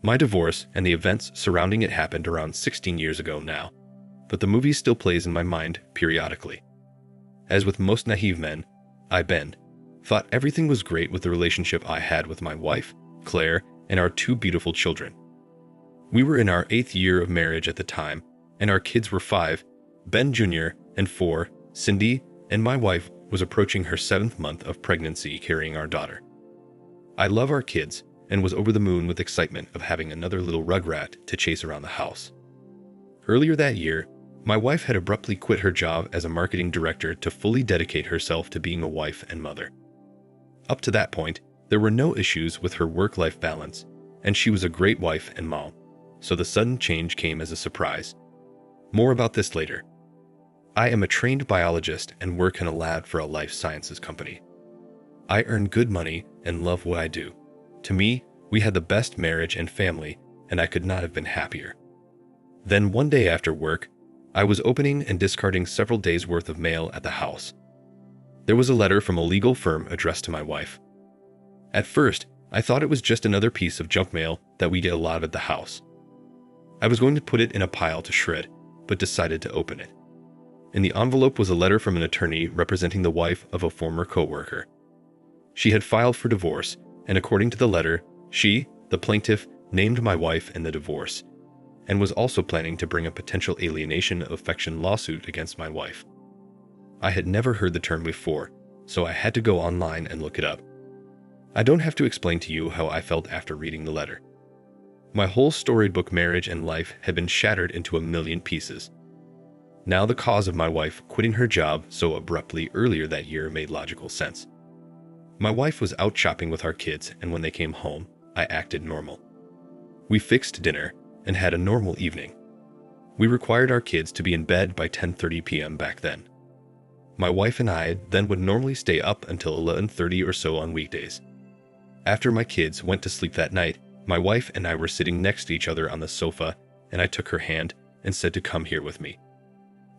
My divorce and the events surrounding it happened around 16 years ago now, but the movie still plays in my mind periodically. As with most naive men, I, Ben, thought everything was great with the relationship I had with my wife, Claire, and our 2 beautiful children. We were in our 8th year of marriage at the time, and our kids were 5, Ben Jr., and 4, Cindy, and my wife was approaching her 7th month of pregnancy carrying our daughter. I love our kids and was over the moon with excitement of having another little rugrat to chase around the house. Earlier that year, my wife had abruptly quit her job as a marketing director to fully dedicate herself to being a wife and mother. Up to that point, there were no issues with her work-life balance, and she was a great wife and mom, so the sudden change came as a surprise. More about this later. I am a trained biologist and work in a lab for a life sciences company. I earn good money and love what I do. To me, we had the best marriage and family, and I could not have been happier. Then one day after work, I was opening and discarding several days' worth of mail at the house. There was a letter from a legal firm addressed to my wife. At first, I thought it was just another piece of junk mail that we get a lot of at the house. I was going to put it in a pile to shred, but decided to open it. In the envelope was a letter from an attorney representing the wife of a former coworker. She had filed for divorce, and according to the letter, she, the plaintiff, named my wife in the divorce, and was also planning to bring a potential alienation of affection lawsuit against my wife. I had never heard the term before, so I had to go online and look it up. I don't have to explain to you how I felt after reading the letter. My whole storybook marriage and life had been shattered into a million pieces. Now the cause of my wife quitting her job so abruptly earlier that year made logical sense. My wife was out shopping with our kids, and when they came home, I acted normal. We fixed dinner and had a normal evening. We required our kids to be in bed by 10:30 p.m. back then. My wife and I then would normally stay up until 11:30 or so on weekdays. After my kids went to sleep that night, my wife and I were sitting next to each other on the sofa, and I took her hand and said to come here with me.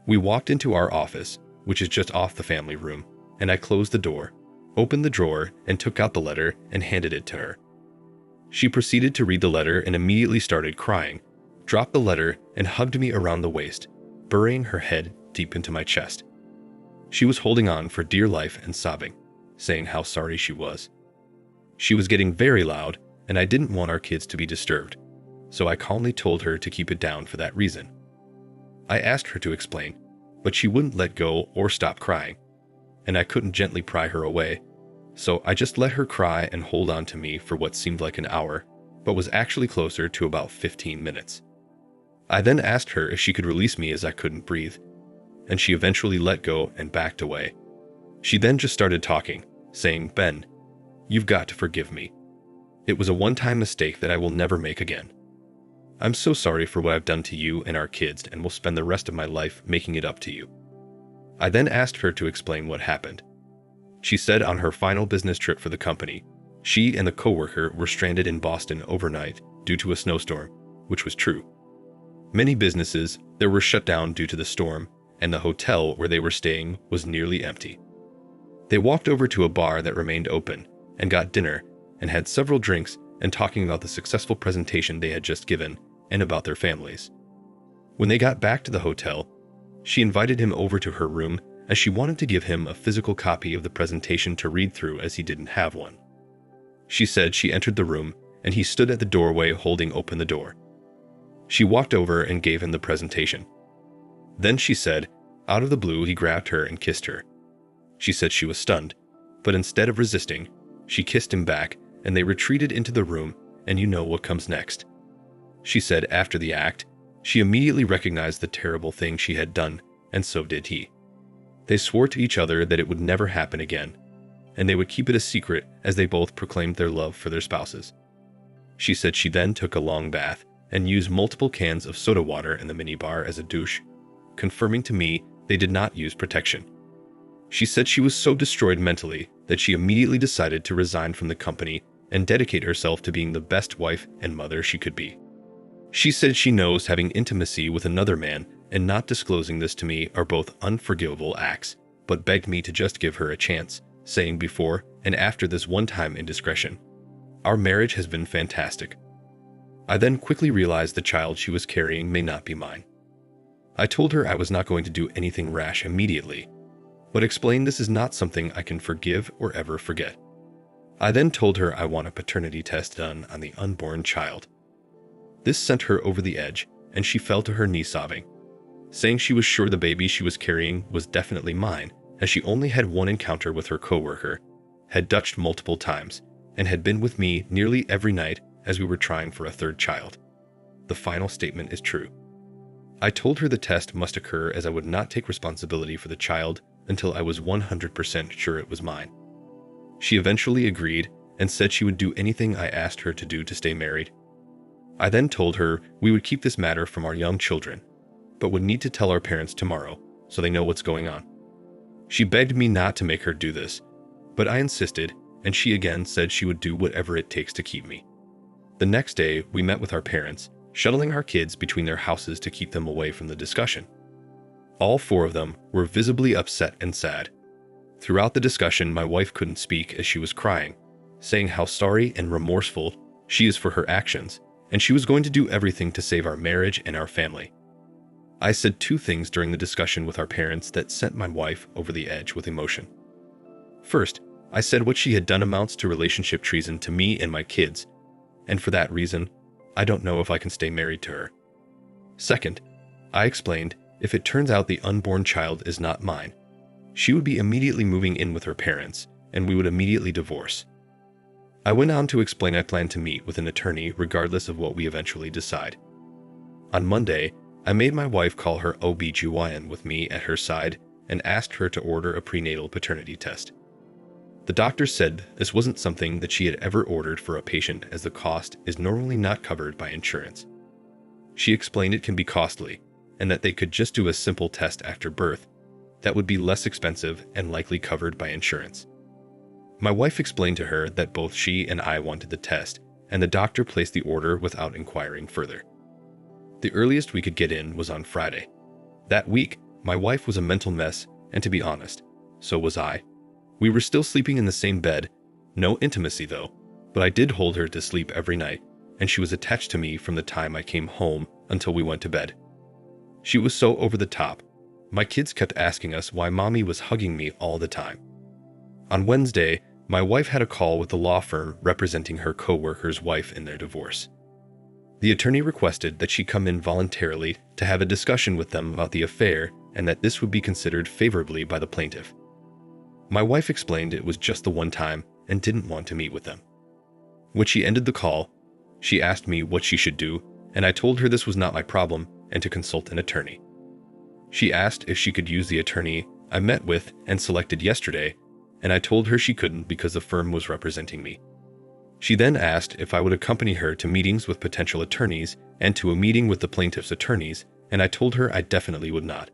We walked into our office, which is just off the family room, and I closed the door, opened the drawer, and took out the letter and handed it to her. She proceeded to read the letter and immediately started crying, dropped the letter, and hugged me around the waist, burying her head deep into my chest. She was holding on for dear life and sobbing, saying how sorry she was. She was getting very loud, and I didn't want our kids to be disturbed, so I calmly told her to keep it down for that reason. I asked her to explain, but she wouldn't let go or stop crying, and I couldn't gently pry her away, so I just let her cry and hold on to me for what seemed like an hour, but was actually closer to about 15 minutes. I then asked her if she could release me as I couldn't breathe, and she eventually let go and backed away. She then just started talking, saying, "Ben, you've got to forgive me. It was a one-time mistake that I will never make again. I'm so sorry for what I've done to you and our kids, and will spend the rest of my life making it up to you." I then asked her to explain what happened. She said on her final business trip for the company, she and the coworker were stranded in Boston overnight due to a snowstorm, which was true. Many businesses there were shut down due to the storm, and the hotel where they were staying was nearly empty. They walked over to a bar that remained open and got dinner and had several drinks and talking about the successful presentation they had just given and about their families. When they got back to the hotel, she invited him over to her room as she wanted to give him a physical copy of the presentation to read through as he didn't have one. She said she entered the room and he stood at the doorway holding open the door. She walked over and gave him the presentation. Then she said, out of the blue, he grabbed her and kissed her. She said she was stunned, but instead of resisting, she kissed him back and they retreated into the room, and you know what comes next. She said after the act, she immediately recognized the terrible thing she had done, and so did he. They swore to each other that it would never happen again, and they would keep it a secret as they both proclaimed their love for their spouses. She said she then took a long bath and used multiple cans of soda water in the minibar as a douche, confirming to me they did not use protection. She said she was so destroyed mentally that she immediately decided to resign from the company and dedicate herself to being the best wife and mother she could be. She said she knows having intimacy with another man and not disclosing this to me are both unforgivable acts, but begged me to just give her a chance, saying before and after this one-time indiscretion, "Our marriage has been fantastic. I then quickly realized the child she was carrying may not be mine. I told her I was not going to do anything rash immediately, but explained this is not something I can forgive or ever forget. I then told her I want a paternity test done on the unborn child. This sent her over the edge, and she fell to her knees sobbing, saying she was sure the baby she was carrying was definitely mine, as she only had one encounter with her coworker, had Dutched multiple times, and had been with me nearly every night as we were trying for a third child. The final statement is true. I told her the test must occur as I would not take responsibility for the child until I was 100% sure it was mine. She eventually agreed and said she would do anything I asked her to do to stay married. I then told her we would keep this matter from our young children, but would need to tell our parents tomorrow so they know what's going on. She begged me not to make her do this, but I insisted, and she again said she would do whatever it takes to keep me. The next day, we met with our parents, shuttling our kids between their houses to keep them away from the discussion. All four of them were visibly upset and sad. Throughout the discussion, my wife couldn't speak as she was crying, saying how sorry and remorseful she is for her actions, and she was going to do everything to save our marriage and our family. I said two things during the discussion with our parents that sent my wife over the edge with emotion. First, I said what she had done amounts to relationship treason to me and my kids, and for that reason, I don't know if I can stay married to her. Second, I explained if it turns out the unborn child is not mine, she would be immediately moving in with her parents, and we would immediately divorce. I went on to explain I plan to meet with an attorney regardless of what we eventually decide. On Monday, I made my wife call her OB/GYN with me at her side and asked her to order a prenatal paternity test. The doctor said this wasn't something that she had ever ordered for a patient as the cost is normally not covered by insurance. She explained it can be costly and that they could just do a simple test after birth that would be less expensive and likely covered by insurance. My wife explained to her that both she and I wanted the test, and the doctor placed the order without inquiring further. The earliest we could get in was on Friday. That week, my wife was a mental mess, and to be honest, so was I. We were still sleeping in the same bed, no intimacy though, but I did hold her to sleep every night, and she was attached to me from the time I came home until we went to bed. She was so over the top. My kids kept asking us why mommy was hugging me all the time. On Wednesday, my wife had a call with the law firm representing her co-worker's wife in their divorce. The attorney requested that she come in voluntarily to have a discussion with them about the affair and that this would be considered favorably by the plaintiff. My wife explained it was just the one time and didn't want to meet with them. When she ended the call, she asked me what she should do, and I told her this was not my problem and to consult an attorney. She asked if she could use the attorney I met with and selected yesterday, and I told her she couldn't because the firm was representing me. She then asked if I would accompany her to meetings with potential attorneys and to a meeting with the plaintiff's attorneys, and I told her I definitely would not.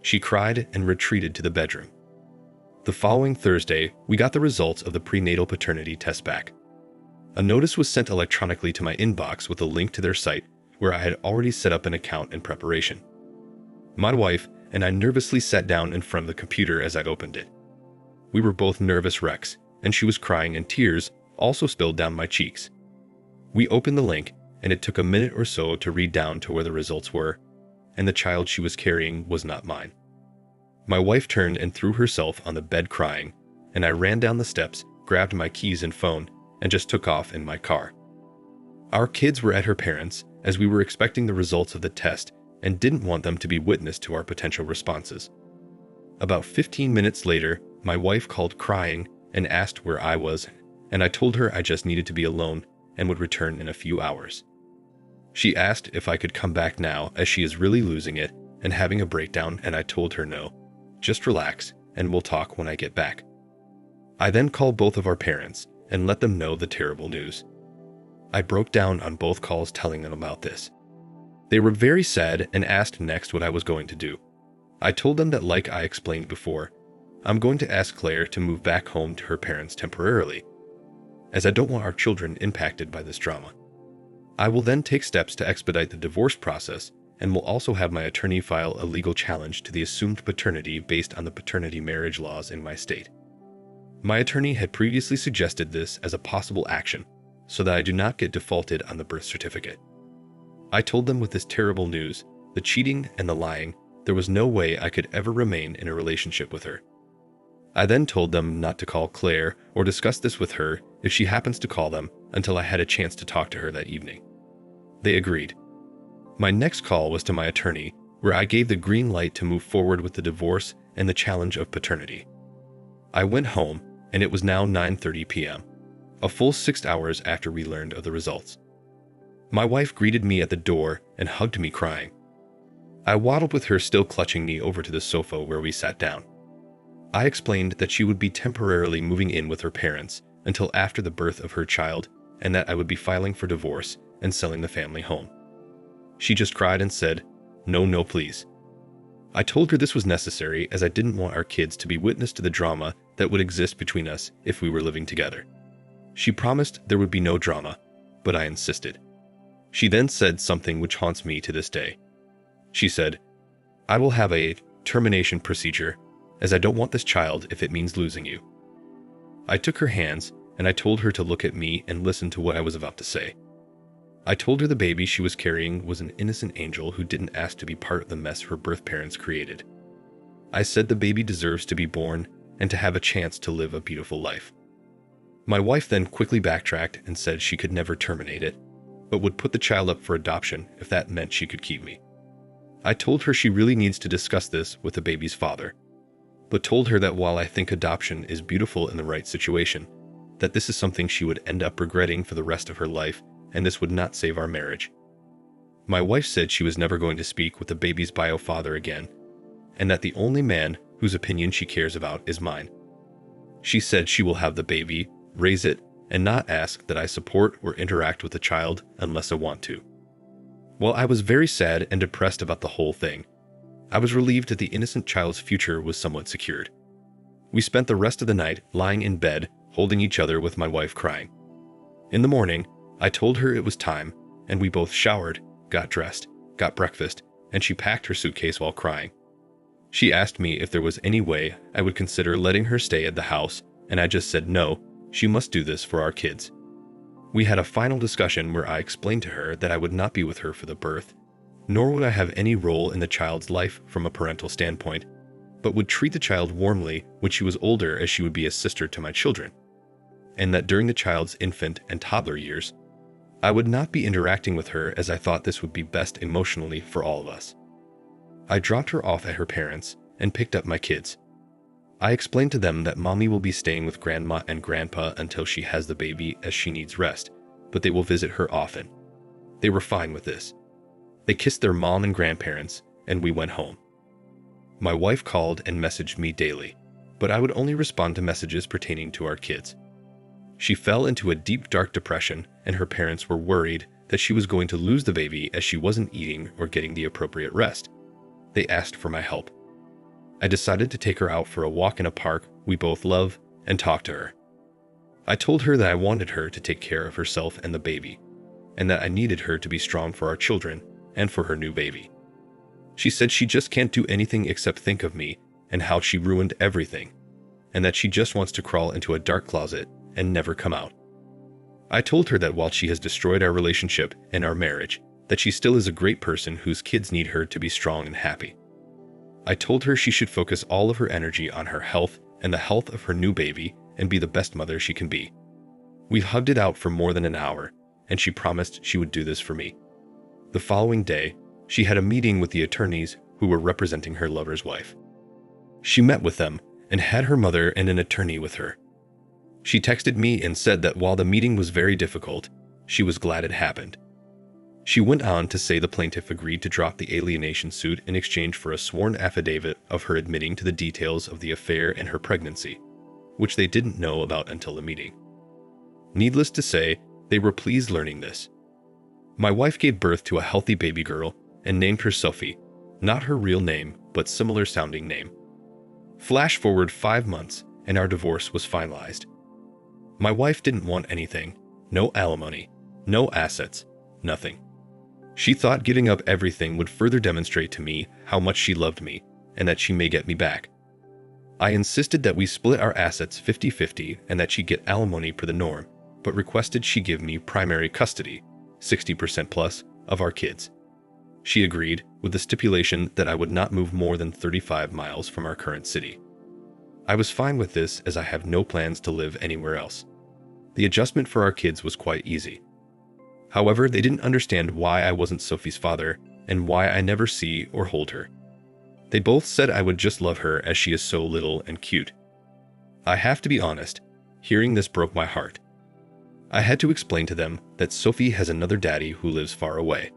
She cried and retreated to the bedroom. The following Thursday, we got the results of the prenatal paternity test back. A notice was sent electronically to my inbox with a link to their site where I had already set up an account in preparation. My wife and I nervously sat down in front of the computer as I opened it. We were both nervous wrecks, and she was crying and tears also spilled down my cheeks. We opened the link, and it took a minute or so to read down to where the results were, and the child she was carrying was not mine. My wife turned and threw herself on the bed crying, and I ran down the steps, grabbed my keys and phone, and just took off in my car. Our kids were at her parents' as we were expecting the results of the test and didn't want them to be witness to our potential responses. About 15 minutes later, my wife called crying and asked where I was, and I told her I just needed to be alone and would return in a few hours. She asked if I could come back now as she is really losing it and having a breakdown, and I told her no, just relax and we'll talk when I get back. I then called both of our parents and let them know the terrible news. I broke down on both calls telling them about this. They were very sad and asked next what I was going to do. I told them that, like I explained before, I'm going to ask Claire to move back home to her parents temporarily, as I don't want our children impacted by this drama. I will then take steps to expedite the divorce process and will also have my attorney file a legal challenge to the assumed paternity based on the paternity marriage laws in my state. My attorney had previously suggested this as a possible action, so that I do not get defaulted on the birth certificate. I told them with this terrible news, the cheating and the lying, there was no way I could ever remain in a relationship with her. I then told them not to call Claire or discuss this with her if she happens to call them until I had a chance to talk to her that evening. They agreed. My next call was to my attorney, where I gave the green light to move forward with the divorce and the challenge of paternity. I went home, and it was now 9:30 p.m., a full 6 hours after we learned of the results. My wife greeted me at the door and hugged me crying. I waddled with her still clutching me over to the sofa where we sat down. I explained that she would be temporarily moving in with her parents until after the birth of her child and that I would be filing for divorce and selling the family home. She just cried and said, "No, no, please." I told her this was necessary as I didn't want our kids to be witness to the drama that would exist between us if we were living together. She promised there would be no drama, but I insisted. She then said something which haunts me to this day. She said, "I will have a termination procedure, as I don't want this child if it means losing you." I took her hands and I told her to look at me and listen to what I was about to say. I told her the baby she was carrying was an innocent angel who didn't ask to be part of the mess her birth parents created. I said the baby deserves to be born and to have a chance to live a beautiful life. My wife then quickly backtracked and said she could never terminate it, but would put the child up for adoption if that meant she could keep me. I told her she really needs to discuss this with the baby's father, but told her that while I think adoption is beautiful in the right situation, that this is something she would end up regretting for the rest of her life, and this would not save our marriage. My wife said she was never going to speak with the baby's bio father again, and that the only man whose opinion she cares about is mine. She said she will have the baby, raise it, and not ask that I support or interact with the child unless I want to. While I was very sad and depressed about the whole thing, I was relieved that the innocent child's future was somewhat secured. We spent the rest of the night lying in bed, holding each other with my wife crying. In the morning, I told her it was time, and we both showered, got dressed, got breakfast, and she packed her suitcase while crying. She asked me if there was any way I would consider letting her stay at the house, and I just said no, she must do this for our kids. We had a final discussion where I explained to her that I would not be with her for the birth, nor would I have any role in the child's life from a parental standpoint, but would treat the child warmly when she was older as she would be a sister to my children, and that during the child's infant and toddler years, I would not be interacting with her as I thought this would be best emotionally for all of us. I dropped her off at her parents' and picked up my kids. I explained to them that mommy will be staying with grandma and grandpa until she has the baby as she needs rest, but they will visit her often. They were fine with this. They kissed their mom and grandparents, and we went home. My wife called and messaged me daily, but I would only respond to messages pertaining to our kids. She fell into a deep, dark depression, and her parents were worried that she was going to lose the baby as she wasn't eating or getting the appropriate rest. They asked for my help. I decided to take her out for a walk in a park we both love and talk to her. I told her that I wanted her to take care of herself and the baby, and that I needed her to be strong for our children and for her new baby. She said she just can't do anything except think of me and how she ruined everything, and that she just wants to crawl into a dark closet and never come out. I told her that while she has destroyed our relationship and our marriage, that she still is a great person whose kids need her to be strong and happy. I told her she should focus all of her energy on her health and the health of her new baby and be the best mother she can be. We hugged it out for more than an hour, and she promised she would do this for me. The following day, she had a meeting with the attorneys who were representing her lover's wife. She met with them and had her mother and an attorney with her. She texted me and said that while the meeting was very difficult, she was glad it happened. She went on to say the plaintiff agreed to drop the alienation suit in exchange for a sworn affidavit of her admitting to the details of the affair and her pregnancy, which they didn't know about until the meeting. Needless to say, they were pleased learning this. My wife gave birth to a healthy baby girl and named her Sophie, not her real name, but similar sounding name. Flash forward 5 months and our divorce was finalized. My wife didn't want anything, no alimony, no assets, nothing. She thought giving up everything would further demonstrate to me how much she loved me and that she may get me back. I insisted that we split our assets 50-50 and that she get alimony per the norm, but requested she give me primary custody, 60% plus, of our kids. She agreed, with the stipulation that I would not move more than 35 miles from our current city. I was fine with this as I have no plans to live anywhere else. The adjustment for our kids was quite easy. However, they didn't understand why I wasn't Sophie's father and why I never see or hold her. They both said I would just love her as she is so little and cute. I have to be honest, hearing this broke my heart. I had to explain to them that Sophie has another daddy who lives far away.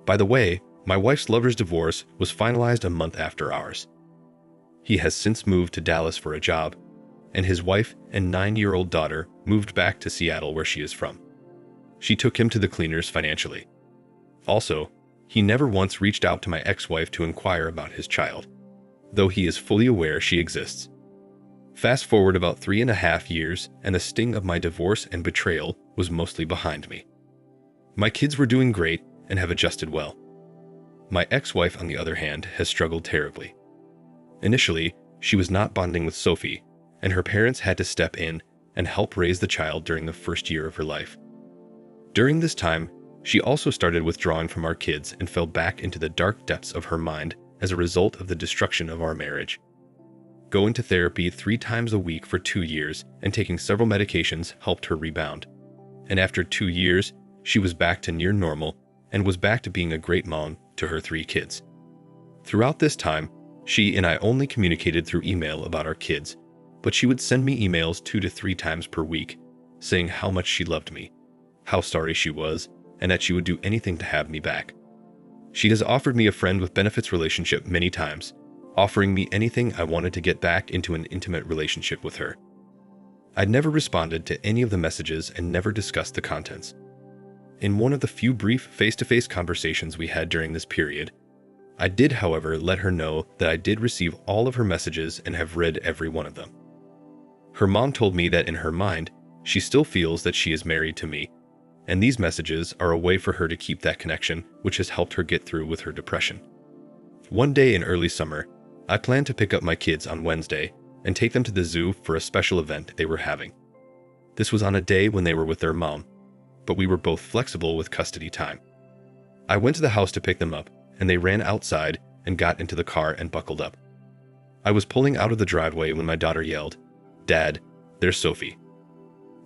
By the way, my wife's lover's divorce was finalized a month after ours. He has since moved to Dallas for a job, and his wife and 9-year-old daughter moved back to Seattle where she is from. She took him to the cleaners financially. Also, he never once reached out to my ex-wife to inquire about his child, though he is fully aware she exists. Fast forward about 3.5 years, and the sting of my divorce and betrayal was mostly behind me. My kids were doing great and have adjusted well. My ex-wife, on the other hand, has struggled terribly. Initially, she was not bonding with Sophie, and her parents had to step in and help raise the child during the first year of her life. During this time, she also started withdrawing from our kids and fell back into the dark depths of her mind as a result of the destruction of our marriage. Going to therapy 3 times a week for 2 years and taking several medications helped her rebound. And after 2 years, she was back to near normal and was back to being a great mom to her 3 kids. Throughout this time, she and I only communicated through email about our kids, but she would send me emails 2 to 3 times per week, saying how much she loved me, how sorry she was, and that she would do anything to have me back. She has offered me a friend with benefits relationship many times, offering me anything I wanted to get back into an intimate relationship with her. I'd never responded to any of the messages and never discussed the contents. In one of the few brief face-to-face conversations we had during this period, I did, however, let her know that I did receive all of her messages and have read every one of them. Her mom told me that in her mind, she still feels that she is married to me, and these messages are a way for her to keep that connection, which has helped her get through with her depression. One day in early summer, I planned to pick up my kids on Wednesday and take them to the zoo for a special event they were having. This was on a day when they were with their mom, but we were both flexible with custody time. I went to the house to pick them up, and they ran outside and got into the car and buckled up. I was pulling out of the driveway when my daughter yelled, "Dad, there's Sophie."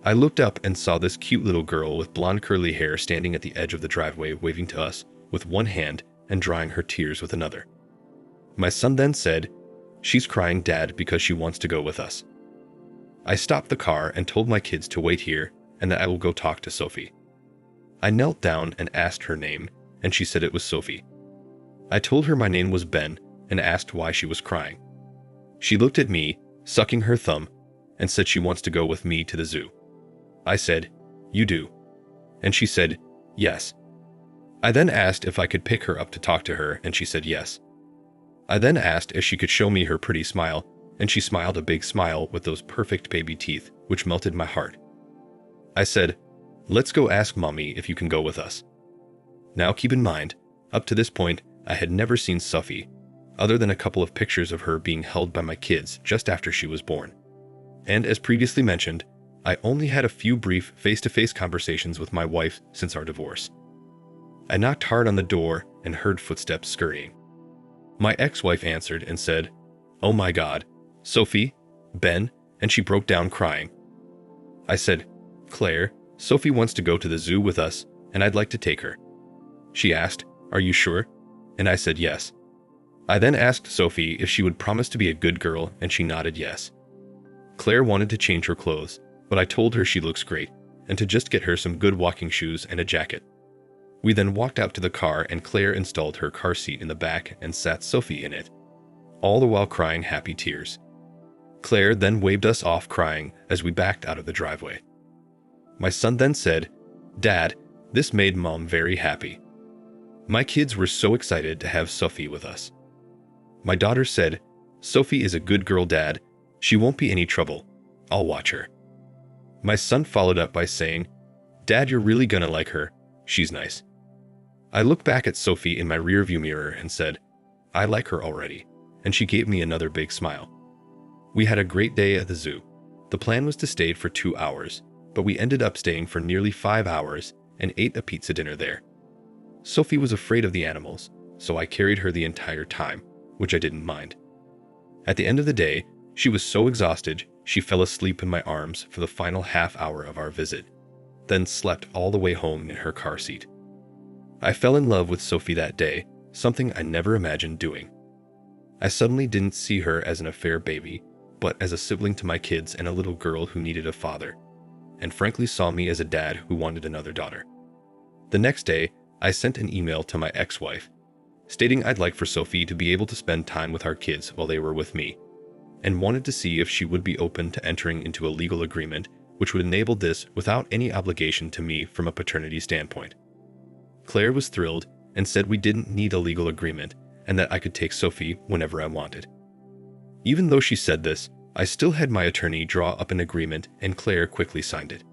I looked up and saw this cute little girl with blonde curly hair standing at the edge of the driveway waving to us with one hand and drying her tears with another. My son then said, "She's crying, Dad, because she wants to go with us." I stopped the car and told my kids to wait here and that I will go talk to Sophie. I knelt down and asked her name, and she said it was Sophie. I told her my name was Ben and asked why she was crying. She looked at me, sucking her thumb, and said she wants to go with me to the zoo. I said, "You do?" And she said, "Yes." I then asked if I could pick her up to talk to her, and she said yes. I then asked if she could show me her pretty smile, and she smiled a big smile with those perfect baby teeth, which melted my heart. I said, "Let's go ask Mommy if you can go with us." Now keep in mind, up to this point, I had never seen Sophie, other than a couple of pictures of her being held by my kids just after she was born. And as previously mentioned, I only had a few brief face-to-face conversations with my wife since our divorce. I knocked hard on the door and heard footsteps scurrying. My ex-wife answered and said, "Oh my God, Sophie, Ben," and she broke down crying. I said, "Claire, Sophie wants to go to the zoo with us, and I'd like to take her." She asked, "Are you sure?" And I said yes. I then asked Sophie if she would promise to be a good girl, and she nodded yes. Claire wanted to change her clothes, but I told her she looks great, and to just get her some good walking shoes and a jacket. We then walked out to the car, and Claire installed her car seat in the back and sat Sophie in it, all the while crying happy tears. Claire then waved us off crying as we backed out of the driveway. My son then said, "Dad, this made Mom very happy." My kids were so excited to have Sophie with us. My daughter said, "Sophie is a good girl, Dad. She won't be any trouble. I'll watch her." My son followed up by saying, "Dad, you're really gonna like her. She's nice." I looked back at Sophie in my rearview mirror and said, "I like her already," and she gave me another big smile. We had a great day at the zoo. The plan was to stay for 2 hours, but we ended up staying for nearly 5 hours and ate a pizza dinner there. Sophie was afraid of the animals, so I carried her the entire time, which I didn't mind. At the end of the day, she was so exhausted she fell asleep in my arms for the final half hour of our visit, then slept all the way home in her car seat. I fell in love with Sophie that day, something I never imagined doing. I suddenly didn't see her as an affair baby, but as a sibling to my kids and a little girl who needed a father, and frankly saw me as a dad who wanted another daughter. The next day, I sent an email to my ex-wife, stating I'd like for Sophie to be able to spend time with our kids while they were with me, and wanted to see if she would be open to entering into a legal agreement which would enable this without any obligation to me from a paternity standpoint. Claire was thrilled and said we didn't need a legal agreement and that I could take Sophie whenever I wanted. Even though she said this, I still had my attorney draw up an agreement and Claire quickly signed it.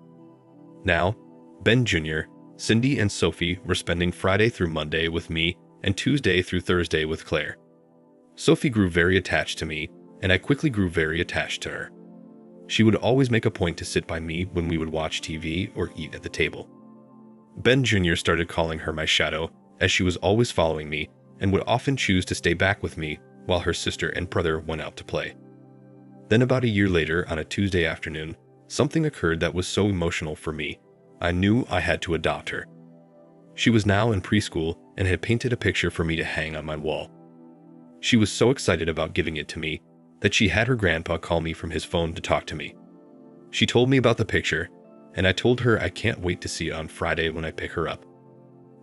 Now, Ben Jr., Cindy, and Sophie were spending Friday through Monday with me and Tuesday through Thursday with Claire. Sophie grew very attached to me, and I quickly grew very attached to her. She would always make a point to sit by me when we would watch TV or eat at the table. Ben Jr. started calling her my shadow, as she was always following me and would often choose to stay back with me while her sister and brother went out to play. Then about a year later, on a Tuesday afternoon, something occurred that was so emotional for me, I knew I had to adopt her. She was now in preschool and had painted a picture for me to hang on my wall. She was so excited about giving it to me that she had her grandpa call me from his phone to talk to me. She told me about the picture, and I told her I can't wait to see it on Friday when I pick her up.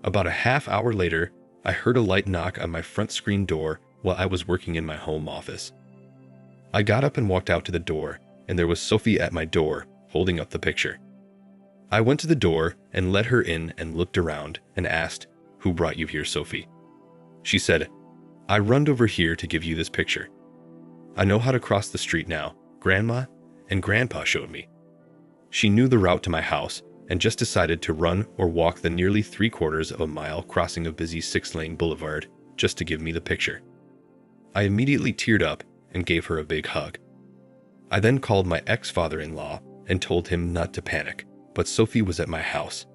About a half hour later, I heard a light knock on my front screen door while I was working in my home office. I got up and walked out to the door, and there was Sophie at my door, holding up the picture. I went to the door and let her in and looked around and asked, "Who brought you here, Sophie?" She said, "I runned over here to give you this picture. I know how to cross the street now. Grandma and Grandpa showed me." She knew the route to my house and just decided to run or walk the nearly 3/4 of a mile crossing a busy 6-lane boulevard just to give me the picture. I immediately teared up and gave her a big hug. I then called my ex-father-in-law and told him not to panic, but Sophie was at my house.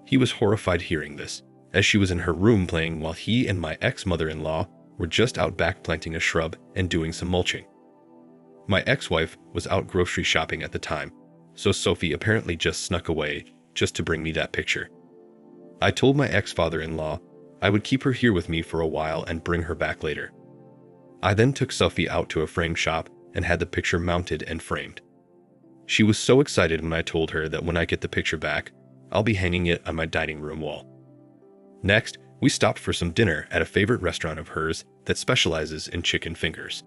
He was horrified hearing this, as she was in her room playing while he and my ex-mother-in-law were just out back planting a shrub and doing some mulching. My ex-wife was out grocery shopping at the time, so Sophie apparently just snuck away just to bring me that picture. I told my ex-father-in-law I would keep her here with me for a while and bring her back later. I then took Sophie out to a frame shop and had the picture mounted and framed. She was so excited when I told her that when I get the picture back, I'll be hanging it on my dining room wall. Next, we stopped for some dinner at a favorite restaurant of hers that specializes in chicken fingers.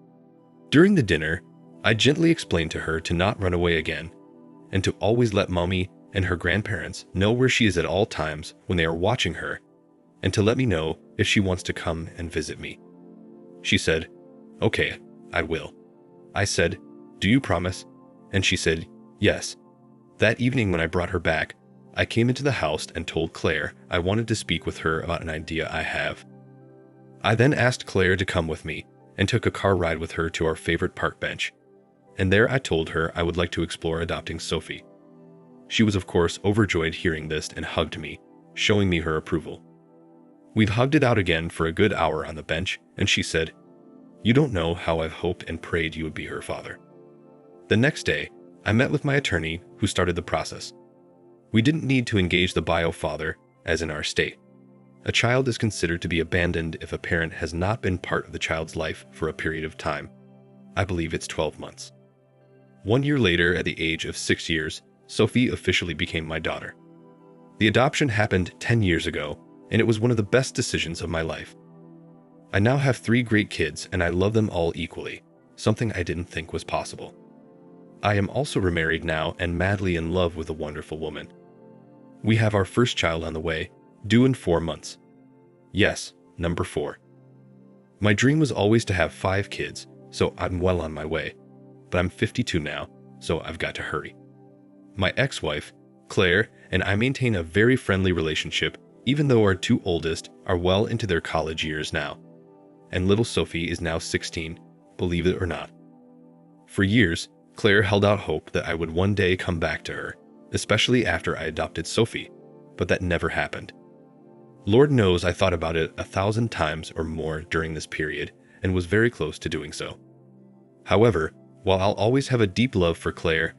During the dinner, I gently explained to her to not run away again, and to always let Mommy and her grandparents know where she is at all times when they are watching her, and to let me know if she wants to come and visit me. She said, "Okay, I will." I said, "Do you promise?" And she said, "Yes." That evening when I brought her back, I came into the house and told Claire I wanted to speak with her about an idea I have. I then asked Claire to come with me and took a car ride with her to our favorite park bench. And there I told her I would like to explore adopting Sophie. She was of course overjoyed hearing this and hugged me, showing me her approval. We've hugged it out again for a good hour on the bench, and she said, "You don't know how I've hoped and prayed you would be her father." The next day, I met with my attorney who started the process. We didn't need to engage the bio father, as in our state. A child is considered to be abandoned if a parent has not been part of the child's life for a period of time. I believe it's 12 months. 1 year later, at the age of 6 years, Sophie officially became my daughter. The adoption happened 10 years ago, and it was one of the best decisions of my life. I now have 3 great kids, and I love them all equally, something I didn't think was possible. I am also remarried now and madly in love with a wonderful woman. We have our first child on the way, due in 4 months. Yes, number 4. My dream was always to have 5 kids, so I'm well on my way. But I'm 52 now, so I've got to hurry. My ex-wife, Claire, and I maintain a very friendly relationship, even though our 2 oldest are well into their college years now. And little Sophie is now 16, believe it or not. For years, Claire held out hope that I would one day come back to her, especially after I adopted Sophie, but that never happened. Lord knows I thought about it 1,000 times or more during this period and was very close to doing so. However, while I'll always have a deep love for Claire,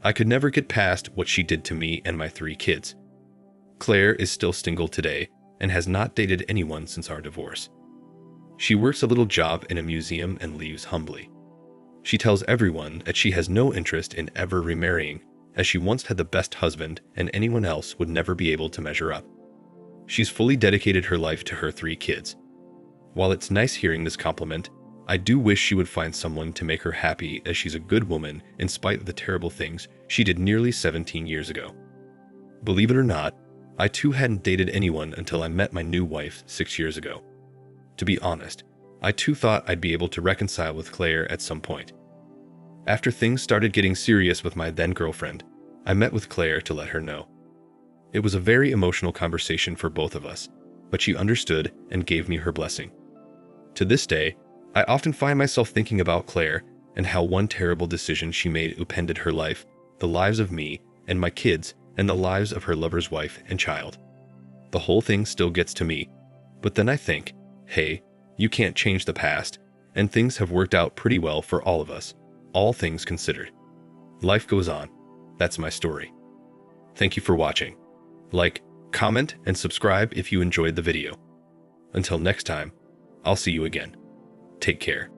I could never get past what she did to me and my 3 kids. Claire is still single today and has not dated anyone since our divorce. She works a little job in a museum and leaves humbly. She tells everyone that she has no interest in ever remarrying, as she once had the best husband and anyone else would never be able to measure up. She's fully dedicated her life to her 3 kids. While it's nice hearing this compliment, I do wish she would find someone to make her happy, as she's a good woman in spite of the terrible things she did nearly 17 years ago. Believe it or not, I too hadn't dated anyone until I met my new wife 6 years ago. To be honest, I too thought I'd be able to reconcile with Claire at some point. After things started getting serious with my then girlfriend, I met with Claire to let her know. It was a very emotional conversation for both of us, but she understood and gave me her blessing. To this day, I often find myself thinking about Claire and how one terrible decision she made upended her life, the lives of me and my kids, and the lives of her lover's wife and child. The whole thing still gets to me, but then I think, hey, you can't change the past, and things have worked out pretty well for all of us, all things considered. Life goes on. That's my story. Thank you for watching. Like, comment, and subscribe if you enjoyed the video. Until next time, I'll see you again. Take care.